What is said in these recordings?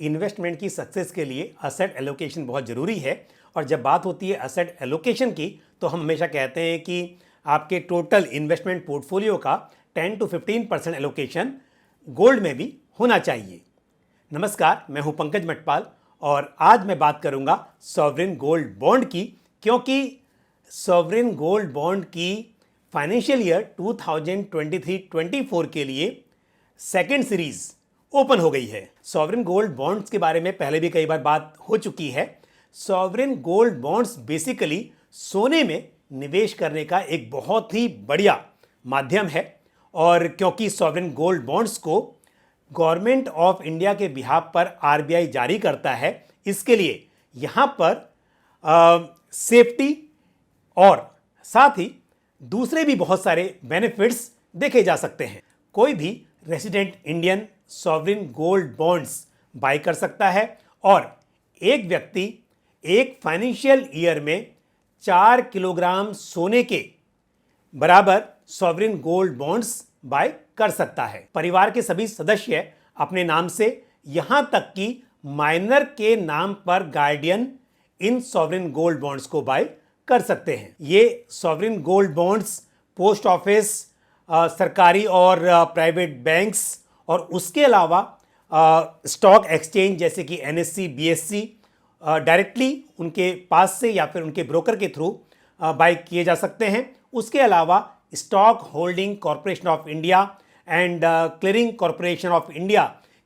Investment की success के लिए असेट एलोकेशन बहुत ज़रूरी है। और जब बात होती है असेट एलोकेशन की तो हम हमेशा कहते हैं कि आपके टोटल इन्वेस्टमेंट पोर्टफोलियो का 10 to 15% एलोकेशन गोल्ड में भी होना चाहिए। नमस्कार, मैं हूं पंकज मटपाल और आज मैं बात करूंगा सॉवरेन गोल्ड बॉन्ड की, क्योंकि सॉवरेन गोल्ड बॉन्ड की फाइनेंशियल ईयर 2023-24 के लिए सेकेंड सीरीज ओपन हो गई है। सॉवरेन गोल्ड बॉन्ड्स के बारे में पहले भी कई बार बात हो चुकी है। सॉवरेन गोल्ड बॉन्ड्स बेसिकली सोने में निवेश करने का एक बहुत ही बढ़िया माध्यम है, और क्योंकि सॉवरेन गोल्ड बॉन्ड्स को गवर्नमेंट ऑफ इंडिया के बिहाफ पर आरबीआई जारी करता है, इसके लिए यहाँ पर सेफ्टी और साथ ही दूसरे भी बहुत सारे बेनिफिट्स देखे जा सकते हैं। कोई भी resident Indian sovereign gold bonds buy कर सकता है और एक व्यक्ति एक फाइनेंशियल ईयर में 4 किलोग्राम सोने के बराबर सॉवरेन गोल्ड बॉन्ड्स बाय कर सकता है। परिवार के सभी सदस्य अपने नाम से, यहां तक कि माइनर के नाम पर गार्डियन इन सॉवरेन गोल्ड बॉन्ड्स को बाय कर सकते हैं। ये sovereign gold bonds post office, सरकारी और प्राइवेट बैंक्स और उसके अलावा स्टॉक एक्सचेंज जैसे कि एनएससी, बीएससी डायरेक्टली उनके पास से या फिर उनके ब्रोकर के थ्रू बाय किए जा सकते हैं। उसके अलावा stock holding corporation of India and clearing corporation of India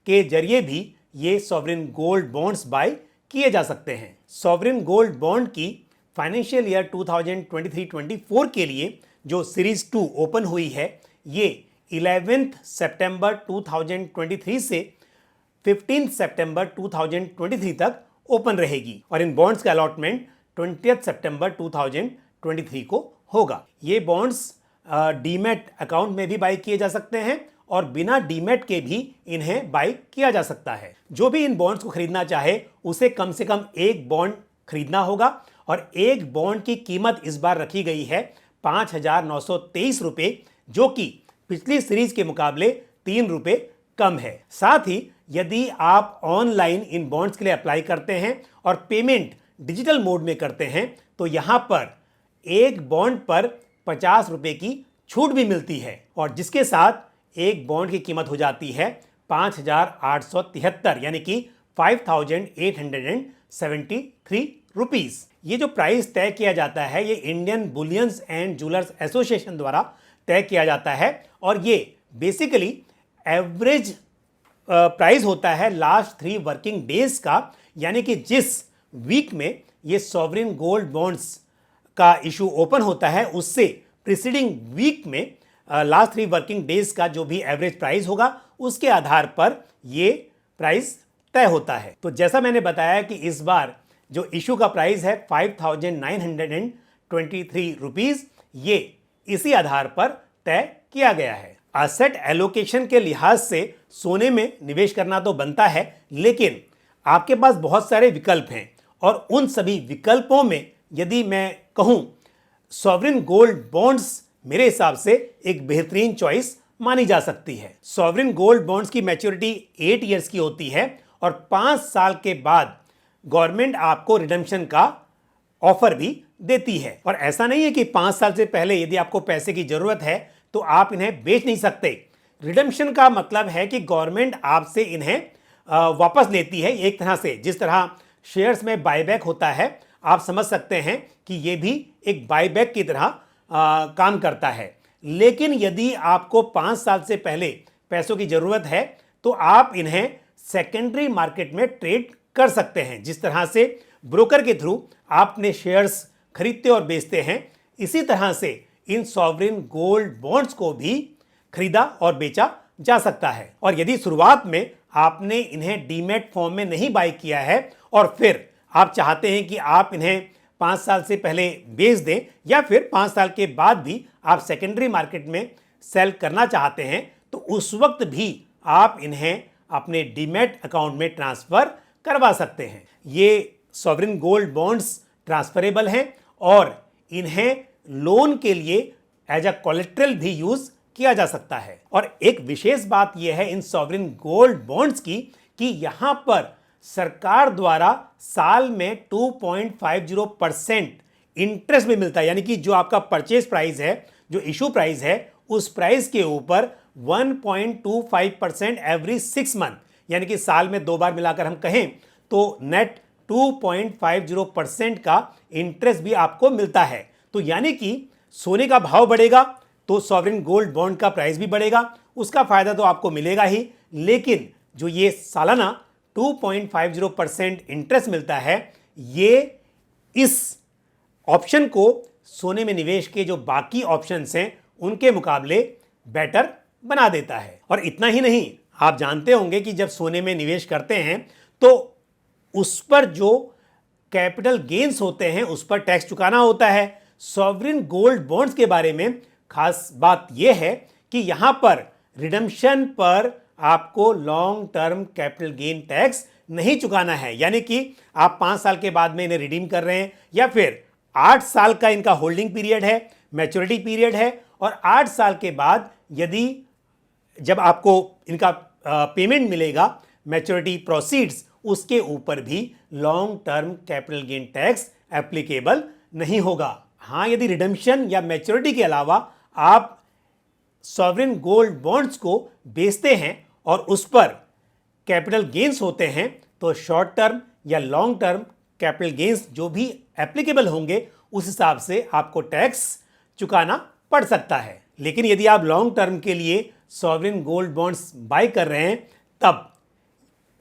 के जरिए भी ये सॉवरेन गोल्ड बॉन्ड्स बाय किए जा सकते हैं। सॉवरेन गोल्ड बॉन्ड की फाइनेंशियल ईयर 2023-24 के लिए जो सीरीज 2 ओपन हुई है, ये 11 सितंबर 2023 से 15 सितंबर 2023 तक ओपन रहेगी और इन बॉन्ड्स का अलॉटमेंट 20 सितंबर 2023 को होगा। ये बॉन्ड्स डीमैट अकाउंट में भी बाय किए जा सकते हैं और बिना डीमैट के भी इन्हें बाय किया जा सकता है। जो भी इन बॉन्ड्स को खरीदना चाहे उसे कम से कम एक बॉन्ड खरीदना होगा और एक बॉन्ड की कीमत इस बार रखी गई है 5,923 रुपये, जो कि पिछली सीरीज के मुकाबले 3 रुपये कम है। साथ ही यदि आप ऑनलाइन इन बॉन्ड्स के लिए अप्लाई करते हैं और पेमेंट डिजिटल मोड में करते हैं तो यहाँ पर एक बॉन्ड पर 50 रुपये की छूट भी मिलती है और जिसके साथ एक बॉन्ड की कीमत हो जाती है 5,873 यानी कि 5,873 रुपीज़। ये जो प्राइस तय किया जाता है ये Indian bullions and jewellers association द्वारा तय किया जाता है और ये बेसिकली एवरेज प्राइस होता है लास्ट 3 वर्किंग डेज का, यानी कि जिस वीक में ये सॉवरेन गोल्ड बॉन्ड्स का इशू ओपन होता है उससे प्रीसीडिंग वीक में लास्ट 3 वर्किंग डेज का जो भी एवरेज प्राइस होगा उसके आधार पर ये प्राइस तय होता है। तो जैसा मैंने बताया कि इस बार जो इशू का प्राइस है 5,923 रुपीज़, ये इसी आधार पर तय किया गया है। असेट एलोकेशन के लिहाज से सोने में निवेश करना तो बनता है, लेकिन आपके पास बहुत सारे विकल्प हैं और उन सभी विकल्पों में यदि मैं कहूं सॉवरेन गोल्ड बॉन्ड्स मेरे हिसाब से एक बेहतरीन चॉइस मानी जा सकती है। सॉवरेन गोल्ड बॉन्ड्स की मैच्योरिटी 8 इयर्स की होती है और 5 साल के बाद गवर्नमेंट आपको रिडम्पशन का ऑफर भी देती है। और ऐसा नहीं है कि 5 साल से पहले यदि आपको पैसे की जरूरत है तो आप इन्हें बेच नहीं सकते। रिडम्पशन का मतलब है कि गवर्नमेंट आपसे इन्हें वापस लेती है एक तरह से, जिस तरह शेयर्स में बायबैक होता है, आप समझ सकते हैं कि ये भी एक बायबैक की तरह काम करता है। लेकिन यदि आपको 5 साल से पहले पैसों की जरूरत है तो आप इन्हें सेकेंडरी मार्केट में ट्रेड कर सकते हैं। जिस तरह से ब्रोकर के थ्रू आप अपने शेयर्स खरीदते और बेचते हैं, इसी तरह से इन सॉवरेन गोल्ड बॉन्ड्स को भी खरीदा और बेचा जा सकता है। और यदि शुरुआत में आपने इन्हें डीमैट फॉर्म में नहीं बाय किया है और फिर आप चाहते हैं कि आप इन्हें 5 साल से पहले बेच दें या फिर 5 साल के बाद भी आप सेकेंडरी मार्केट में सेल करना चाहते हैं, तो उस वक्त भी आप इन्हें अपने डीमैट अकाउंट में ट्रांसफ़र करवा सकते हैं। ये सॉवरेन गोल्ड बॉन्ड्स ट्रांसफरेबल हैं और इन्हें लोन के लिए एज अ कोलेट्रल भी यूज किया जा सकता है। और एक विशेष बात यह है इन सॉवरेन गोल्ड बॉन्ड्स की कि यहां पर सरकार द्वारा साल में 2.50% इंटरेस्ट भी मिलता है, यानी कि जो आपका परचेज प्राइस है, जो इशू प्राइस है, उस प्राइस के ऊपर 1.25% एवरी 6 मंथ, यानी कि साल में 2 बार मिलाकर हम कहें तो नेट 2.50% का इंटरेस्ट भी आपको मिलता है। तो यानी कि सोने का भाव बढ़ेगा तो सॉवरेन गोल्ड बॉन्ड का प्राइस भी बढ़ेगा, उसका फायदा तो आपको मिलेगा ही, लेकिन जो ये सालाना 2.50% इंटरेस्ट मिलता है, ये इस ऑप्शन को सोने में निवेश के जो बाकी ऑप्शंस हैं उनके मुकाबले बेटर बना देता है। और इतना ही नहीं, आप जानते होंगे कि जब सोने में निवेश करते हैं तो उस पर जो कैपिटल गेन्स होते हैं उस पर टैक्स चुकाना होता है। सॉवरेन गोल्ड बॉन्ड्स के बारे में खास बात यह है कि यहां पर रिडम्पशन पर आपको long term capital gain tax नहीं चुकाना है, यानी कि आप 5 साल के बाद में इन्हें रिडीम कर रहे हैं या फिर 8 साल का इनका होल्डिंग पीरियड है, मैच्योरिटी पीरियड है, और 8 साल के बाद यदि जब आपको इनका पेमेंट मिलेगा मैच्योरिटी प्रोसीड्स, उसके ऊपर भी long term capital gain tax applicable नहीं होगा। हाँ, यदि रिडम्पशन या मैच्योरिटी के अलावा आप सॉवरेन गोल्ड बॉन्ड्स को बेचते हैं और उस पर कैपिटल गेन्स होते हैं तो शॉर्ट टर्म या लॉन्ग टर्म कैपिटल गेन्स जो भी एप्लीकेबल होंगे उस हिसाब से आपको टैक्स चुकाना पड़ सकता है। लेकिन यदि आप लॉन्ग टर्म के लिए सॉवरेन गोल्ड बॉन्ड्स बाय कर रहे हैं तब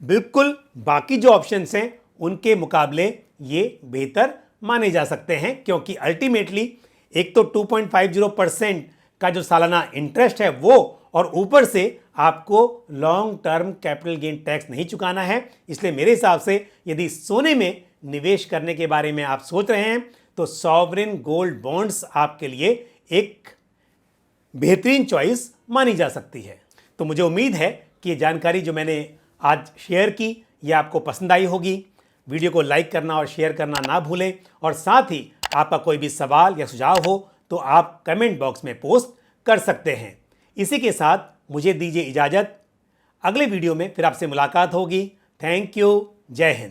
बिल्कुल बाकी जो ऑप्शंस हैं उनके मुकाबले ये बेहतर माने जा सकते हैं, क्योंकि अल्टीमेटली एक तो 2.50% का जो सालाना इंटरेस्ट है वो, और ऊपर से आपको long term capital gain tax नहीं चुकाना है। इसलिए मेरे हिसाब से यदि सोने में निवेश करने के बारे में आप सोच रहे हैं तो सॉवरेन गोल्ड बॉन्ड्स आपके लिए एक बेहतरीन चॉइस मानी जा सकती है। तो मुझे उम्मीद है कि ये जानकारी जो मैंने आज शेयर की ये आपको पसंद आई होगी। वीडियो को लाइक करना और शेयर करना ना भूलें, और साथ ही आपका कोई भी सवाल या सुझाव हो तो आप कमेंट बॉक्स में पोस्ट कर सकते हैं। इसी के साथ मुझे दीजिए इजाज़त, अगले वीडियो में फिर आपसे मुलाकात होगी। थैंक यू, जय हिंद।